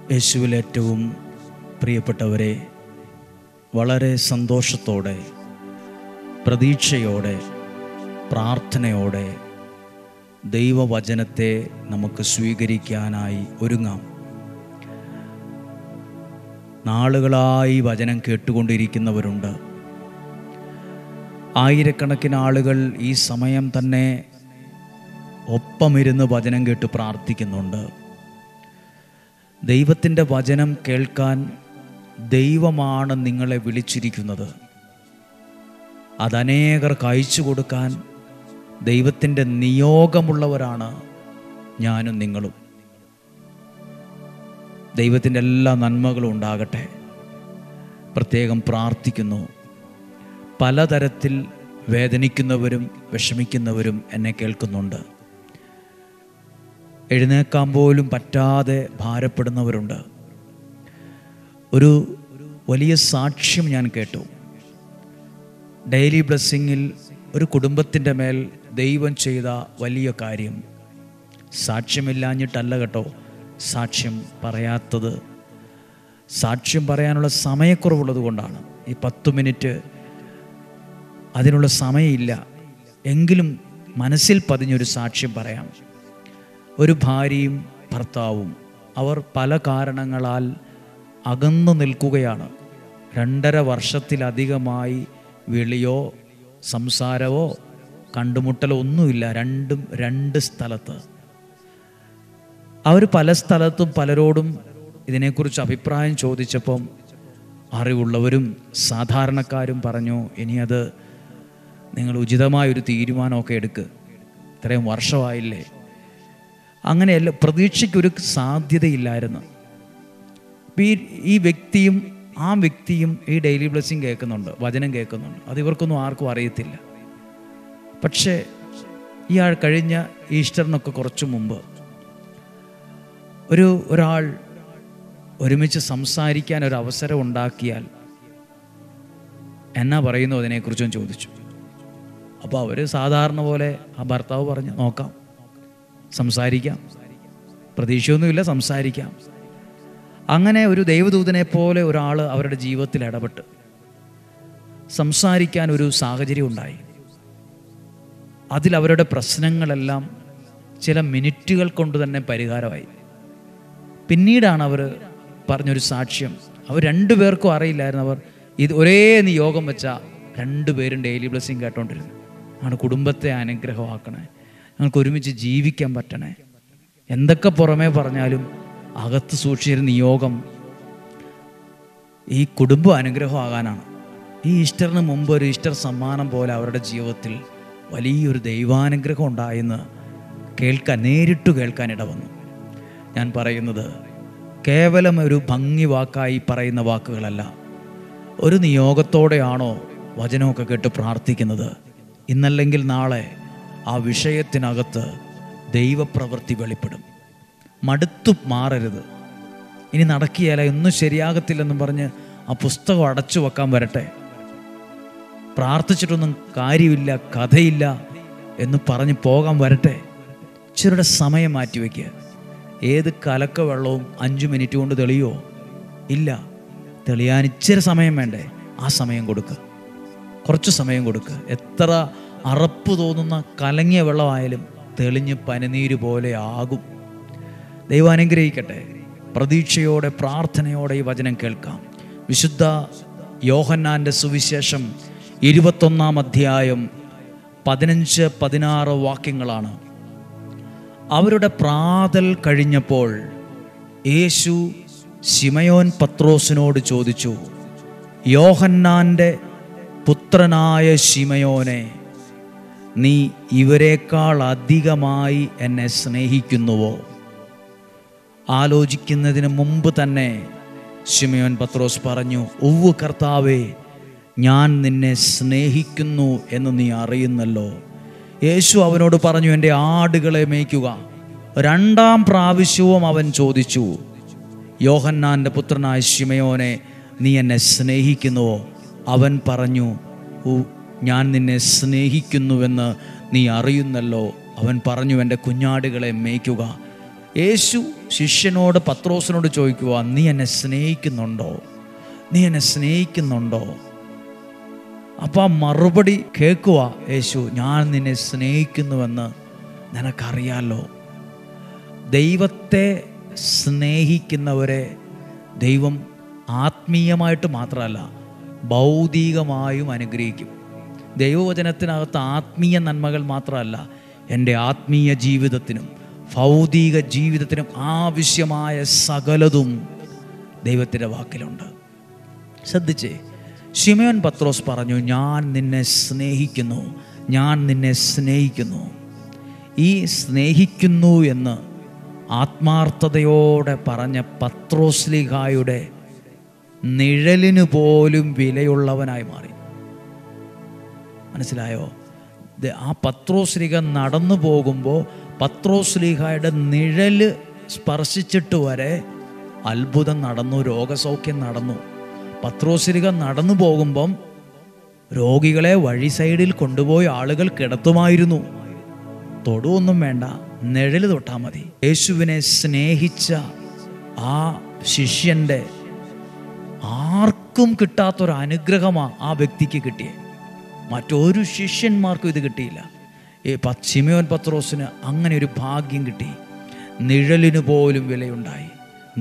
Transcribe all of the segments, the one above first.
യേശുവിൽ ഏറ്റവും പ്രിയപ്പെട്ടവരെ, വളരെ സന്തോഷത്തോടെ, പ്രതീക്ഷയോടെ, പ്രാർത്ഥനയോടെ ദൈവവചനത്തെ നമുക്ക് സ്വീകരിക്കാനായി ഒരുങ്ങാം. നാളുകളായി വചനം കേട്ടുകൊണ്ടിരിക്കുന്നവരുണ്ട്. ആയിരക്കണക്കിന് ആളുകൾ ഈ സമയം തന്നെ ഒപ്പമിരുന്ന് വചനം കേട്ട് പ്രാർത്ഥിക്കുന്നുണ്ട്. ദൈവത്തിൻ്റെ വചനം കേൾക്കാൻ ദൈവമാണ് നിങ്ങളെ വിളിച്ചിരിക്കുന്നത്. അതനേകർക്ക് അയച്ചു കൊടുക്കാൻ ദൈവത്തിൻ്റെ നിയോഗമുള്ളവരാണ് ഞാനും നിങ്ങളും. ദൈവത്തിൻ്റെ എല്ലാ നന്മകളും ഉണ്ടാകട്ടെ. പ്രത്യേകം പ്രാർത്ഥിക്കുന്നു. പലതരത്തിൽ വേദനിക്കുന്നവരും വിഷമിക്കുന്നവരും എന്നെ കേൾക്കുന്നുണ്ട്. എഴുന്നേക്കാൻ പോലും പറ്റാതെ ഭാരപ്പെടുന്നവരുണ്ട്. ഒരു വലിയ സാക്ഷ്യം ഞാൻ കേട്ടു. ഡെയിലി ബ്ലെസ്സിങ്ങിൽ ഒരു കുടുംബത്തിൻ്റെ മേൽ ദൈവം ചെയ്ത വലിയ കാര്യം. സാക്ഷ്യമില്ലാഞ്ഞിട്ടല്ല കേട്ടോ സാക്ഷ്യം പറയാത്തത്. സാക്ഷ്യം പറയാനുള്ള സമയക്കുറവുള്ളത് കൊണ്ടാണ്. ഈ 10 മിനിറ്റ് അതിനുള്ള സമയമില്ല. എങ്കിലും മനസ്സിൽ പതിഞ്ഞൊരു സാക്ഷ്യം പറയാം. ഒരു ഭാര്യയും ഭർത്താവും അവർ പല കാരണങ്ങളാൽ അകന്നു നിൽക്കുകയാണ്. 2.5 വർഷത്തിലധികമായി വിളിയോ സംസാരമോ കണ്ടുമുട്ടലോ ഒന്നുമില്ല. രണ്ടും 2 സ്ഥലത്ത്. അവർ പല സ്ഥലത്തും പലരോടും ഇതിനെക്കുറിച്ച് അഭിപ്രായം ചോദിച്ചപ്പം അറിവുള്ളവരും സാധാരണക്കാരും പറഞ്ഞു, ഇനിയത് നിങ്ങൾ ഉചിതമായൊരു തീരുമാനമൊക്കെ എടുക്കുക, ഇത്രയും വർഷമായില്ലേ. അങ്ങനെയല്ല, പ്രതീക്ഷയ്ക്കൊരു സാധ്യതയില്ലായിരുന്നു. ഈ വ്യക്തിയും ആ വ്യക്തിയും ഈ ഡെയിലി ബ്ലെസ്സിങ് കേൾക്കുന്നുണ്ട്, വചനം കേൾക്കുന്നുണ്ട്. അത് ഇവർക്കൊന്നും ആർക്കും അറിയത്തില്ല. പക്ഷേ ഇയാൾ കഴിഞ്ഞ ഈസ്റ്ററിനൊക്കെ കുറച്ച് മുമ്പ് ഒരാൾ ഒരുമിച്ച് സംസാരിക്കാൻ ഒരു അവസരം ഉണ്ടാക്കിയാൽ എന്നാ പറയുന്നു അതിനെക്കുറിച്ചും ചോദിച്ചു. അപ്പോൾ അവർ സാധാരണ പോലെ ആ ഭർത്താവ് പറഞ്ഞു, നോക്കാം, സംസാരിക്കാം, പ്രതീക്ഷയൊന്നുമില്ല, സംസാരിക്കാം. അങ്ങനെ ഒരു ദൈവദൂതനെ പോലെ ഒരാൾ അവരുടെ ജീവിതത്തിൽ ഇടപെട്ട് സംസാരിക്കാൻ ഒരു സാഹചര്യം ഉണ്ടായി. അതിലവരുടെ പ്രശ്നങ്ങളെല്ലാം ചില മിനിറ്റുകൾ കൊണ്ട് തന്നെ പരിഹാരമായി. പിന്നീടാണ് അവർ പറഞ്ഞൊരു സാക്ഷ്യം. അവർ 2 പേർക്കും അറിയില്ലായിരുന്നു. അവർ ഇത് ഒരേ നിയോഗം വെച്ചാൽ 2 പേരും ഡെയിലി ബ്ലെസ്സിങ് കേട്ടോണ്ടിരുന്നു. ഞങ്ങളുടെ കുടുംബത്തെ അനുഗ്രഹമാക്കണേ, ഞങ്ങൾക്ക് ഒരുമിച്ച് ജീവിക്കാൻ പറ്റണേ. എന്തൊക്കെ പുറമേ പറഞ്ഞാലും അകത്ത് സൂക്ഷിച്ചൊരു നിയോഗം ഈ കുടുംബം അനുഗ്രഹമാകാനാണ്. ഈ ഈസ്റ്ററിന് മുമ്പ് ഒരു ഈസ്റ്റർ സമ്മാനം പോലെ അവരുടെ ജീവിതത്തിൽ വലിയൊരു ദൈവാനുഗ്രഹം ഉണ്ടായെന്ന് നേരിട്ട് കേൾക്കാൻ ഇടവന്നു. ഞാൻ പറയുന്നത് കേവലം ഒരു ഭംഗി വാക്കായി പറയുന്ന വാക്കുകളല്ല. ഒരു നിയോഗത്തോടെയാണോ വചനമൊക്കെ കേട്ട് പ്രാർത്ഥിക്കുന്നത്? ഇന്നല്ലെങ്കിൽ നാളെ ആ വിഷയത്തിനകത്ത് ദൈവപ്രവൃത്തി വെളിപ്പെടും. മടുത്തു മാറരുത്. ഇനി നടക്കിയാല, ഒന്നും ശരിയാകത്തില്ലെന്നും പറഞ്ഞ് ആ പുസ്തകം അടച്ചു വെക്കാൻ വരട്ടെ. പ്രാർത്ഥിച്ചിട്ടൊന്നും കാര്യമില്ല, കഥയില്ല എന്ന് പറഞ്ഞ് പോകാൻ വരട്ടെ. ഇച്ചിരിയുടെ സമയം മാറ്റിവെക്കുക. ഏത് കലക്ക വെള്ളവും 5 മിനിറ്റ് കൊണ്ട് തെളിയോ? ഇല്ല. തെളിയാൻ ഇച്ചിരി സമയം വേണ്ടേ? ആ സമയം കൊടുക്കുക, കുറച്ച് സമയം കൊടുക്കുക. എത്ര അറപ്പ് തോന്നുന്ന കലങ്ങിയ വെള്ളമായാലും തെളിഞ്ഞ് പനിനീര് പോലെ ആകും. ദൈവം അനുഗ്രഹിക്കട്ടെ. പ്രതീക്ഷയോടെ പ്രാർത്ഥനയോടെ ഈ വചനം കേൾക്കാം. വിശുദ്ധ യോഹന്നാൻ്റെ സുവിശേഷം 21-ാം അധ്യായം 15-16 വാക്യങ്ങളാണ്. അവരുടെ പ്രാതൽ കഴിഞ്ഞപ്പോൾ യേശു ശിമയോൻ പത്രോസിനോട് ചോദിച്ചു, യോഹന്നാൻ്റെ പുത്രനായ ശിമയോനെ, നീ ഇവരെക്കാൾ അധികമായി എന്നെ സ്നേഹിക്കുന്നുവോ? ആലോചിക്കുന്നതിന് മുമ്പ് തന്നെ ശിമയോൻ പത്രോസ് പറഞ്ഞു, ഉവ്വ് കർത്താവേ, ഞാൻ നിന്നെ സ്നേഹിക്കുന്നു എന്ന് നീ അറിയുന്നല്ലോ. യേശു അവനോട് പറഞ്ഞു, എൻ്റെ ആടുകളെ മേയ്ക്കുക. 2-ാം പ്രാവശ്യവും അവൻ ചോദിച്ചു, യോഹന്നാൻ്റെ പുത്രനായ ശിമയോനെ, നീ എന്നെ സ്നേഹിക്കുന്നുവോ? അവൻ പറഞ്ഞു, ഞാൻ നിന്നെ സ്നേഹിക്കുന്നുവെന്ന് നീ അറിയുന്നല്ലോ. അവൻ പറഞ്ഞു, എൻ്റെ കുഞ്ഞാടുകളെ മേയ്ക്കുക. യേശു ശിഷ്യനോട് പത്രോസിനോട് ചോദിക്കുക, നീ എന്നെ സ്നേഹിക്കുന്നുണ്ടോ? നീ എന്നെ സ്നേഹിക്കുന്നുണ്ടോ? അപ്പം ആ മറുപടി കേൾക്കുക യേശു, ഞാൻ നിന്നെ സ്നേഹിക്കുന്നുവെന്ന് നിനക്കറിയാലോ. ദൈവത്തെ സ്നേഹിക്കുന്നവരെ ദൈവം ആത്മീയമായിട്ട് മാത്രമല്ല ഭൗതികമായും അനുഗ്രഹിക്കും. ദൈവവചനത്തിനകത്ത് ആത്മീയ നന്മകൾ മാത്രമല്ല, എൻ്റെ ആത്മീയ ജീവിതത്തിനും ഭൗതിക ജീവിതത്തിനും ആവശ്യമായ സകലതും ദൈവത്തിൻ്റെ വാക്കിലുണ്ട്. ശ്രദ്ധിച്ചേ, ശിമയോൻ പത്രോസ് പറഞ്ഞു, ഞാൻ നിന്നെ സ്നേഹിക്കുന്നു, ഞാൻ നിന്നെ സ്നേഹിക്കുന്നു. ഈ സ്നേഹിക്കുന്നു എന്ന് ആത്മാർത്ഥതയോടെ പറഞ്ഞ പത്രോസ്ലീഹായുടെ നിഴലിന് പോലും വിലയുള്ളവനായി മാറി. മനസ്സിലായോ? ആ പത്രോസ്ലീഹ നടന്നു പോകുമ്പോൾ പത്രോസ്ലീഹായുടെ നിഴല് സ്പർശിച്ചിട്ട് വരെ അത്ഭുതം നടന്നു, രോഗസൗഖ്യം നടന്നു. പത്രോസ്ലീഹ നടന്നു പോകുമ്പം രോഗികളെ വഴി സൈഡിൽ കൊണ്ടുപോയി ആളുകൾ കിടത്തുമായിരുന്നു. തൊടുവൊന്നും വേണ്ട, നിഴല് തൊട്ടാൽ മതി. യേശുവിനെ സ്നേഹിച്ച ആ ശിഷ്യൻ്റെ ആർക്കും കിട്ടാത്തൊരു അനുഗ്രഹമാണ് ആ വ്യക്തിക്ക് കിട്ടിയത്. മറ്റൊരു ശിഷ്യന്മാർക്കും ഇത് കിട്ടിയില്ല. ശിമയോൻ പത്രോസിന് അങ്ങനെ ഒരു ഭാഗ്യം കിട്ടി. നിഴലിന് പോലും വിലയുണ്ടായി,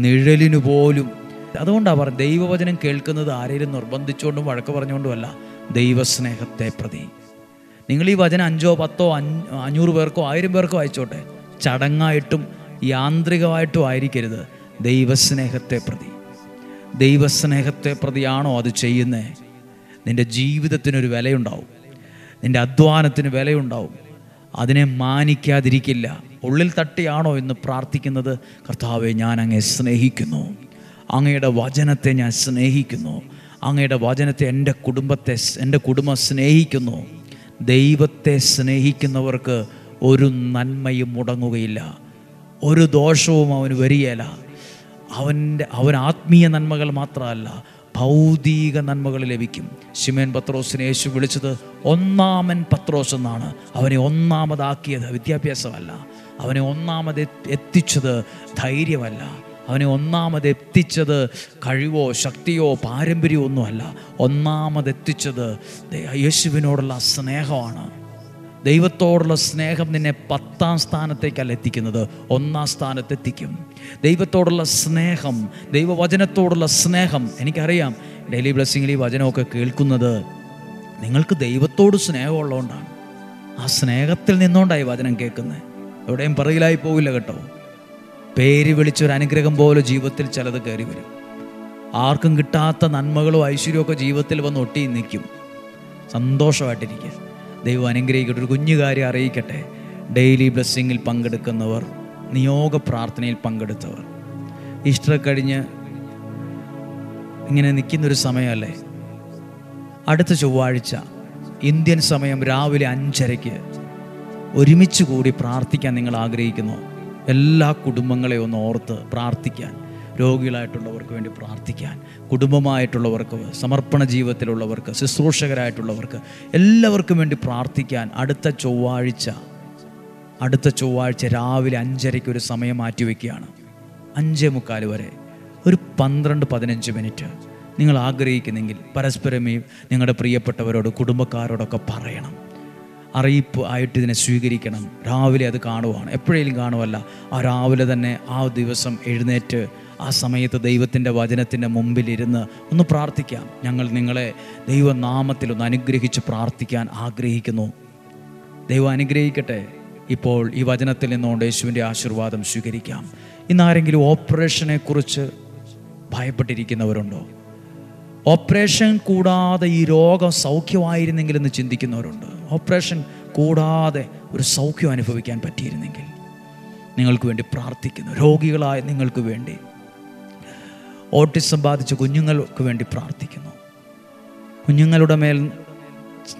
നിഴലിന് പോലും. അതുകൊണ്ടാണ് പറഞ്ഞത്, ദൈവവചനം കേൾക്കുന്നത് ആരെയും നിർബന്ധിച്ചുകൊണ്ടും വഴക്ക് പറഞ്ഞുകൊണ്ടുമല്ല, ദൈവസ്നേഹത്തെ പ്രതി. നിങ്ങൾ ഈ വചനം 5, 10, 500 പേർക്കോ 1000 പേർക്കോ അയച്ചോട്ടെ, ചടങ്ങായിട്ടും യാന്ത്രികമായിട്ടും ആയിരിക്കരുത്. ദൈവസ്നേഹത്തെ പ്രതി. ദൈവസ്നേഹത്തെ പ്രതിയാണോ അത് ചെയ്യുന്നത്? നിൻ്റെ ജീവിതത്തിനൊരു വിലയുണ്ടാവും, നിൻ്റെ അധ്വാനത്തിന് വിലയുണ്ടാവും. അതിനെ മാനിക്കാതിരിക്കില്ല. ഉള്ളിൽ തട്ടിയാണോ എന്ന് പ്രാർത്ഥിക്കുന്നത്? കർത്താവെ, ഞാൻ അങ്ങയെ സ്നേഹിക്കുന്നു, അങ്ങയുടെ വചനത്തെ ഞാൻ സ്നേഹിക്കുന്നു, അങ്ങയുടെ വചനത്തെ, എൻ്റെ കുടുംബം സ്നേഹിക്കുന്നു. ദൈവത്തെ സ്നേഹിക്കുന്നവർക്ക് ഒരു നന്മയും മുടങ്ങുകയില്ല, ഒരു ദോഷവും അവന് വരികയില്ല. അവൻ ആത്മീയ നന്മകൾ മാത്രമല്ല, ഭൗതിക നന്മകൾ ലഭിക്കും. ശിമോൻ പത്രോസിനെ യേശു വിളിച്ചത് ഒന്നാമൻ പത്രോസ് എന്നാണ്. അവനെ ഒന്നാമതാക്കിയത് വിദ്യാഭ്യാസമല്ല, അവനെ ഒന്നാമത് എത്തിച്ചത് ധൈര്യമല്ല, അവനെ ഒന്നാമത് എത്തിച്ചത് കഴിവോ ശക്തിയോ പാരമ്പര്യമോ ഒന്നുമല്ല. ഒന്നാമതെത്തിച്ചത് യേശുവിനോടുള്ള സ്നേഹമാണ്. ദൈവത്തോടുള്ള സ്നേഹം നിന്നെ 10ാം സ്ഥാനത്തേക്കല്ല എത്തിക്കുന്നത്, 1ാം സ്ഥാനത്തെത്തിക്കും. ദൈവത്തോടുള്ള സ്നേഹം, ദൈവവചനത്തോടുള്ള സ്നേഹം. എനിക്കറിയാം, ഡെയിലി ബ്ലെസ്സിങ്ങിൽ ഈ വചനമൊക്കെ കേൾക്കുന്നത് നിങ്ങൾക്ക് ദൈവത്തോട് സ്നേഹമുള്ളതുകൊണ്ടാണ്. ആ സ്നേഹത്തിൽ നിന്നുകൊണ്ടായി വചനം കേൾക്കുന്നത്. എവിടെയും പറയിലായി പോവില്ല കേട്ടോ. പേര് വിളിച്ചൊരു അനുഗ്രഹം പോലെ ജീവിതത്തിൽ ചിലത് കയറി വരും. ആർക്കും കിട്ടാത്ത നന്മകളും ഐശ്വര്യമൊക്കെ ജീവിതത്തിൽ വന്ന് ഒട്ടി നിൽക്കും. സന്തോഷമായിട്ടിരിക്കുക. ദൈവം അനുഗ്രഹിക്കട്ടെ. ഒരു കുഞ്ഞു കാര്യം അറിയിക്കട്ടെ. ഡെയിലി ബ്ലെസ്സിങ്ങിൽ പങ്കെടുക്കുന്നവർ, നിയോഗ പ്രാർത്ഥനയിൽ പങ്കെടുത്തവർ, ഈസ്റ്റർ കഴിഞ്ഞ് ഇങ്ങനെ നിൽക്കുന്നൊരു സമയമല്ലേ, അടുത്ത ചൊവ്വാഴ്ച ഇന്ത്യൻ സമയം രാവിലെ 5:30 ഒരുമിച്ച് കൂടി പ്രാർത്ഥിക്കാൻ നിങ്ങൾ ആഗ്രഹിക്കുന്നു. എല്ലാ കുടുംബങ്ങളെയും ഒന്ന് ഓർത്ത് പ്രാർത്ഥിക്കാൻ, രോഗികളായിട്ടുള്ളവർക്ക് വേണ്ടി പ്രാർത്ഥിക്കാൻ, കുടുംബമായിട്ടുള്ളവർക്ക്, സമർപ്പണ ജീവിതത്തിലുള്ളവർക്ക്, ശുശ്രൂഷകരായിട്ടുള്ളവർക്ക്, എല്ലാവർക്കും വേണ്ടി പ്രാർത്ഥിക്കാൻ അടുത്ത ചൊവ്വാഴ്ച രാവിലെ 5:30 ഒരു സമയം മാറ്റിവെക്കുകയാണ്. 5:45 വരെ ഒരു 12-15 മിനിറ്റ് നിങ്ങൾ ആഗ്രഹിക്കുന്നെങ്കിൽ പരസ്പരം നിങ്ങളുടെ പ്രിയപ്പെട്ടവരോട്, കുടുംബക്കാരോടൊക്കെ പറയണം. അറിയിപ്പ് ആയിട്ട് ഇതിനെ സ്വീകരിക്കണം. രാവിലെ അത് കാണുവാണ്, എപ്പോഴേലും കാണുമല്ല, ആ രാവിലെ തന്നെ ആ ദിവസം എഴുന്നേറ്റ് ആ സമയത്ത് ദൈവത്തിൻ്റെ വചനത്തിൻ്റെ മുമ്പിലിരുന്ന് ഒന്ന് പ്രാർത്ഥിക്കാം. ഞങ്ങൾ നിങ്ങളെ ദൈവനാമത്തിൽ ഒന്ന് അനുഗ്രഹിച്ച് പ്രാർത്ഥിക്കാൻ ആഗ്രഹിക്കുന്നു. ദൈവം അനുഗ്രഹിക്കട്ടെ. ഇപ്പോൾ ഈ വചനത്തിൽ നിന്നുകൊണ്ട് യേശുവിൻ്റെ ആശീർവാദം സ്വീകരിക്കാം. ഇന്നാരെങ്കിലും ഓപ്പറേഷനെ കുറിച്ച് ഭയപ്പെട്ടിരിക്കുന്നവരുണ്ടോ? ഓപ്പറേഷൻ കൂടാതെ ഈ രോഗം സൗഖ്യമായിരുന്നെങ്കിലെന്ന് ചിന്തിക്കുന്നവരുണ്ട്. ഓപ്പറേഷൻ കൂടാതെ ഒരു സൗഖ്യം അനുഭവിക്കാൻ പറ്റിയിരുന്നെങ്കിൽ നിങ്ങൾക്ക് വേണ്ടി പ്രാർത്ഥിക്കുന്നു. രോഗികളായ നിങ്ങൾക്ക് വേണ്ടി, ഓട്ടിസം ബാധിച്ച കുഞ്ഞുങ്ങൾക്ക് വേണ്ടി പ്രാർത്ഥിക്കുന്നു. കുഞ്ഞുങ്ങളുടെ മേൽ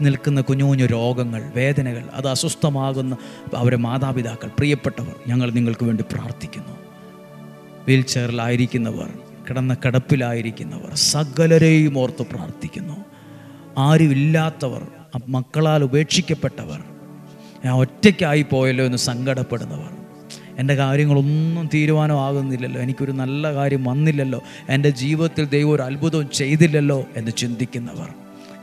നിൽക്കുന്ന കുഞ്ഞു കുഞ്ഞു രോഗങ്ങൾ, വേദനകൾ, അത് അസ്വസ്ഥമാകുന്ന അവരെ മാതാപിതാക്കൾ, പ്രിയപ്പെട്ടവർ, ഞങ്ങൾ നിങ്ങൾക്ക് വേണ്ടി പ്രാർത്ഥിക്കുന്നു. വീൽ ചെയറിലായിരിക്കുന്നവർ, കിടപ്പിലായിരിക്കുന്നവർ, സകലരെയും ഓർത്ത് പ്രാർത്ഥിക്കുന്നു. ആരുമില്ലാത്തവർ, മക്കളാൽ ഉപേക്ഷിക്കപ്പെട്ടവർ, ഞാൻ ഒറ്റയ്ക്കായി പോയല്ലോ എന്ന് സങ്കടപ്പെടുന്നവർ, എൻ്റെ കാര്യങ്ങളൊന്നും തീരുമാനമാകുന്നില്ലല്ലോ, എനിക്കൊരു നല്ല കാര്യം വന്നില്ലല്ലോ, എൻ്റെ ജീവിതത്തിൽ ദൈവം ഒരു അത്ഭുതവും ചെയ്തില്ലല്ലോ എന്ന് ചിന്തിക്കുന്നവർ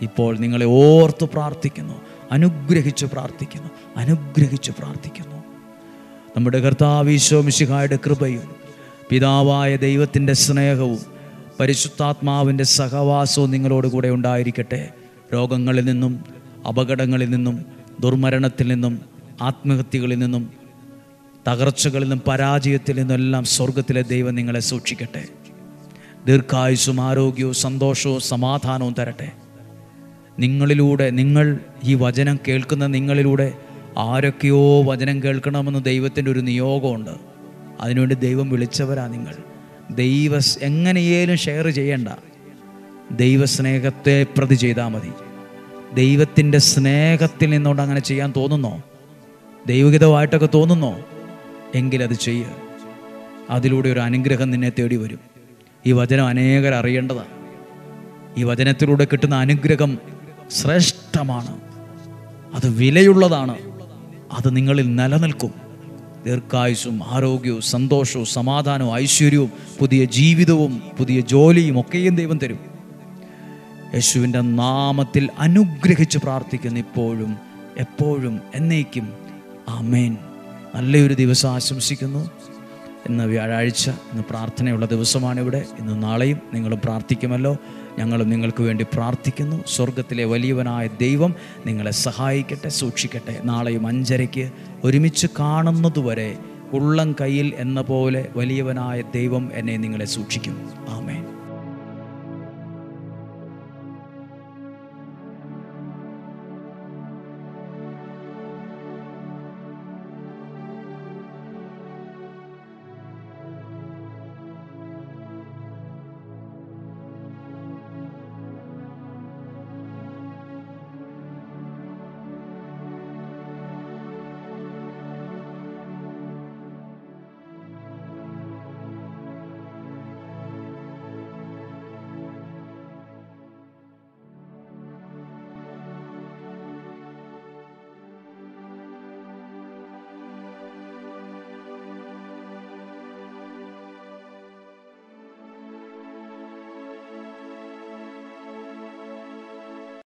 ഇപ്പോൾ നിങ്ങളെ ഓർത്ത് പ്രാർത്ഥിക്കുന്നു, അനുഗ്രഹിച്ച് പ്രാർത്ഥിക്കുന്നു, അനുഗ്രഹിച്ച് പ്രാർത്ഥിക്കുന്നു. നമ്മുടെ കർത്താവ് ഈശോ മിശിഹായുടെ കൃപയും പിതാവായ ദൈവത്തിൻ്റെ സ്നേഹവും പരിശുദ്ധാത്മാവിൻ്റെ സഹവാസവും നിങ്ങളോട് കൂടെ ഉണ്ടായിരിക്കട്ടെ. രോഗങ്ങളിൽ നിന്നും, അപകടങ്ങളിൽ നിന്നും, ദുർമരണത്തിൽ നിന്നും, ആത്മഹത്യകളിൽ നിന്നും, തകർച്ചകളിൽ നിന്നും, പരാജയത്തിൽ നിന്നെല്ലാം സ്വർഗത്തിലെ ദൈവം നിങ്ങളെ സൂക്ഷിക്കട്ടെ. ദീർഘായുസ്സും ആരോഗ്യവും സന്തോഷവും സമാധാനവും തരട്ടെ. നിങ്ങളിലൂടെ, നിങ്ങൾ ഈ വചനം കേൾക്കുന്ന നിങ്ങളിലൂടെ ആരൊക്കെയോ വചനം കേൾക്കണമെന്ന് ദൈവത്തിൻ്റെ ഒരു നിയോഗമുണ്ട്. അതിനുവേണ്ടി ദൈവം വിളിച്ചവരാ നിങ്ങൾ. എങ്ങനെയേലും ഷെയർ ചെയ്യേണ്ട, ദൈവസ്നേഹത്തെ പ്രതി ചെയ്താൽ മതി. ദൈവത്തിൻ്റെ സ്നേഹത്തിൽ നിന്നുകൊണ്ട് അങ്ങനെ ചെയ്യാൻ തോന്നുന്നോ, ദൈവഹിതമായിട്ടൊക്കെ തോന്നുന്നോ, എങ്കിലത് ചെയ്യുക. അതിലൂടെ ഒരു അനുഗ്രഹം നിന്നെ തേടി വരും. ഈ വചനം അനേകർ അറിയേണ്ടതാണ്. ഈ വചനത്തിലൂടെ കിട്ടുന്ന അനുഗ്രഹം ശ്രേഷ്ഠമാണ്, അത് വിലയുള്ളതാണ്, അത് നിങ്ങളിൽ നിലനിൽക്കും. ദീർഘായുസ്സും ആരോഗ്യവും സന്തോഷവും സമാധാനവും ഐശ്വര്യവും പുതിയ ജീവിതവും പുതിയ ജോലിയും ഒക്കെയും ദൈവം തരും. യേശുവിൻ്റെ നാമത്തിൽ അനുഗ്രഹിച്ച് പ്രാർത്ഥിക്കുന്നു, ഇപ്പോഴും എപ്പോഴും എന്നേക്കും. ആമേൻ. നല്ലൊരു ദിവസം ആശംസിക്കുന്നു. ഇന്ന് വ്യാഴാഴ്ച, ഇന്ന് പ്രാർത്ഥനയുള്ള ദിവസമാണിവിടെ. ഇന്നും നാളെയും നിങ്ങൾ പ്രാർത്ഥിക്കുമല്ലോ. ഞങ്ങളും നിങ്ങൾക്ക് വേണ്ടി പ്രാർത്ഥിക്കുന്നു. സ്വർഗത്തിലെ വലിയവനായ ദൈവം നിങ്ങളെ സഹായിക്കട്ടെ, സൂക്ഷിക്കട്ടെ. നാളെയും 5:30 ഒരുമിച്ച് കാണുന്നതുവരെ ഉള്ളം കയ്യിൽ എന്ന പോലെ വലിയവനായ ദൈവം എന്നെ നിങ്ങളെ സൂക്ഷിക്കും. ആമേൻ.